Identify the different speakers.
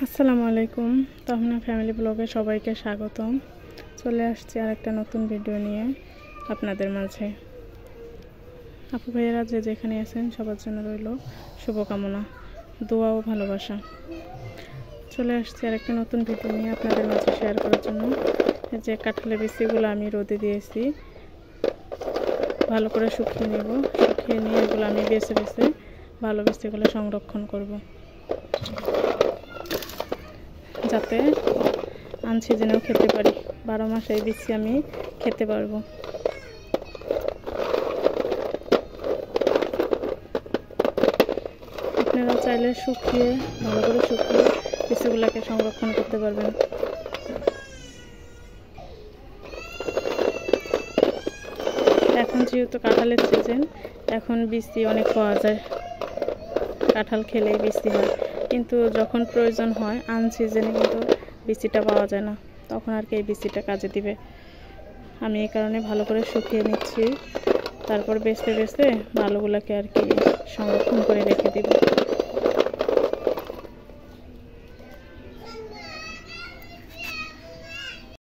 Speaker 1: আসসালামু আলাইকুম। তাহমিনা ফ্যামিলি ব্লগে সবাইকে স্বাগতম। চলে আসছি আর একটা নতুন ভিডিও নিয়ে আপনাদের মাঝে। আপু ভাইয়েরা যে যেখানে আছেন সবার জন্য রইল শুভকামনা, দোয়া ও ভালোবাসা। চলে আসছি আর একটা নতুন ভিডিও নিয়ে আপনাদের মাঝে শেয়ার করার জন্য। যে কাঁঠালের বিচিগুলো আমি রোদে দিয়েছি, ভালো করে শুকিয়ে নেব। শুকিয়ে নিয়ে এগুলো আমি বেছে বেছে ভালো বিচিগুলো সংরক্ষণ করব, যাতে আনসিজনেও খেতে পারি। 12 মাস এই বিচি আমি খেতে পারবো। আপনারা চাইলে শুকিয়ে ভালো করে শুকিয়ে বিচিগুলোকে সংরক্ষণ করতে পারবেন। এখন যেহেতু কাঁঠালের সিজন, এখন বিচি অনেক পাওয়া যায়। কাঁঠাল খেলেই বিচি হয়, কিন্তু যখন প্রয়োজন হয় আনসিজনে কিন্তু বিচিটা পাওয়া যায় না, তখন আর কি এই বিচিটা কাজে দিবে। আমি এই কারণে ভালো করে শুকিয়ে নিচ্ছি, তারপর বেছে বেছে ভালোগুলোকে আর কি সংরক্ষণ করে রেখে দিব।